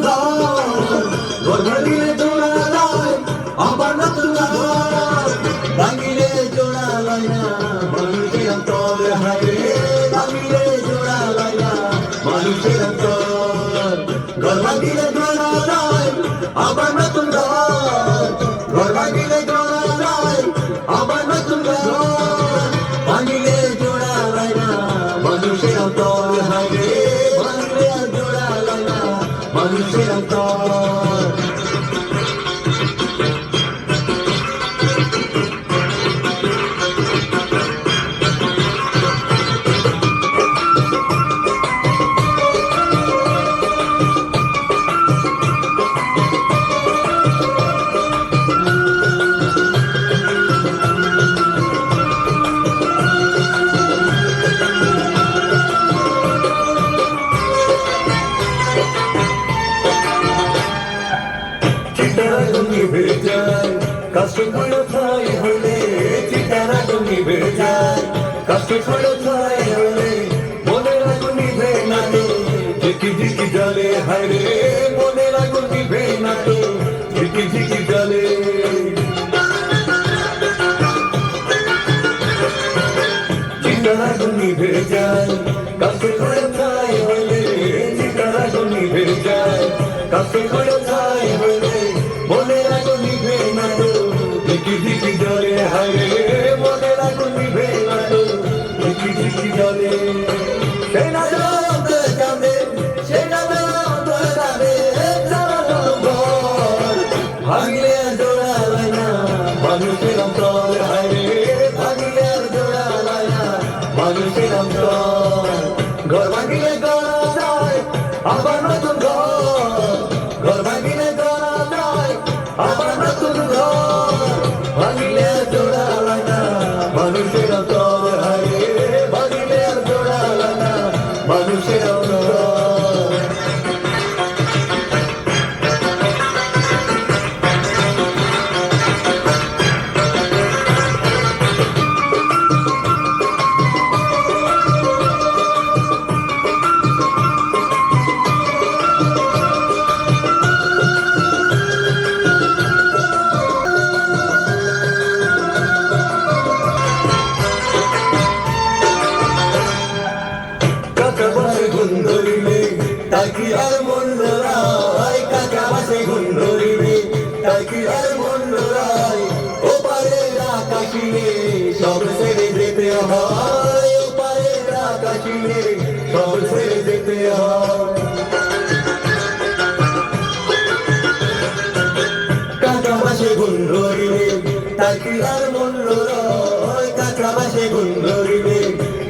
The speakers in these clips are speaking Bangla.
ঘর ঘর ভাঙিলে জোড়া লয় আবার নতুন ঘর ভাঙিলে জোড়া লয় না মানুষের অন্তর হায় ভাঙিলে জোড়া লয় না মানুষের অন্তর ঘর ভাঙিলে জোড়া লয় আবার নতুন ঘর ঘর ভাঙিলে জোড়া লয় আবার নতুন ঘর ভাঙিলে জোড়া লয় না মানুষের অন্তর হায় ভাঙিলে জোড়া লয় না মানুষের অন্তর কষ্ট ছড়ো ছয় হলে চিতারা তুমি বেড়ে যায় কষ্ট ছড়ো ছয় হলে মনের আগুন নিভে না তো ঝিকি ঝিকি জলে হায় রে মনের আগুন নিভে না তো ঝিকি ঝিকি জলে চিতারা আগুন নিভে যায় কষ্ট ছড়ো ছয় হলে চিতারা আগুন নিভে যায় কষ্ট ছড়ো ছয় হলে মনের আগুন নিভে না তো ঝিকি ঝিকি জলে হায় রে মনের আগুন নিভে না তো ঝিকি ঝিকি জলে সেই না অন্তর কাঁদে সেই না অন্তর কাঁদে ভাঙিলে জোড়া লয় না মানুষের অন্তর হায় রে ভাঙিলে জোড়া লয় না মানুষের অন্তর ঘর ভাঙিলে গড়া যায় আবার নতুন ঘর ঘর ভাঙিলে গড়া যায় আবার নতুন ঘর ভাঙিলে জোড়া লয় না মানুষের অন্তর হায় রে ভাঙিলে জোড়া লয় না মানুষের অন্তর তাকি আর মন লড়াই কাকা বাসে গুণ ধরিবে তাকি আর মন লড়াই ও পারে আকাশিনে সব ছেড়ে যেতে হয় ও পারে আকাশিনে সব ছেড়ে যেতে হয় কাকা বাসে গুণ ধরিবে তাকি আর মন লড়াই কাকা বাসে গুণ ধরিবে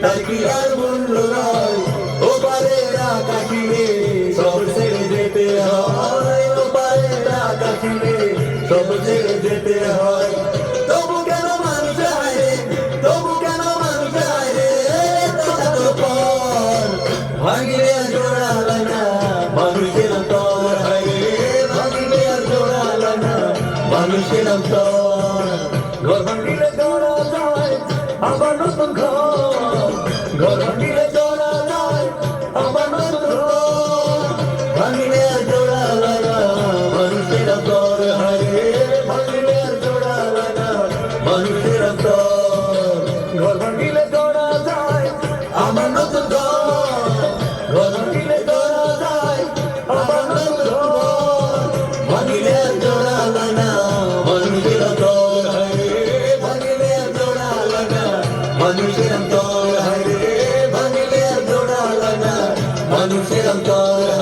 তাকি আর মন লড়াই ও পারে আকাশিনে সব ছেড়ে যেতে হয় ও পারে আকাশিনে সব ছেড়ে যেতে হয় তবু কেন মানুষ হায় তবু কেন মানুষ হায় ভাঙিলে জোড়া লয় না মানুষের অন্তর হায় ভাঙিলে জোড়া লয় না মানুষের অন্তর ঘর ভাঙিলে জোড়া যায় আবার নতুন ঘর ঘর ভাঙিলে জোড়া যায় আবার নতুন ঘর ভাঙিলে জোড়া লয় না মানুষের অন্তর হায় ভাঙিলে জোড়া লয় না মানুষের অন্তর ঘর ভাঙিলে জোড়া যায় আবার নতুন ঘর ঘর ভাঙিলে জোড়া যায় আবার নতুন ঘর ভাঙিলে জোড়া লয় না মানুষের অন্তর হায় ভাঙিলে জোড়া লয় না মানুষের অন্তর হায় ভাঙিলে জোড়া লয় না মানুষের অন্তর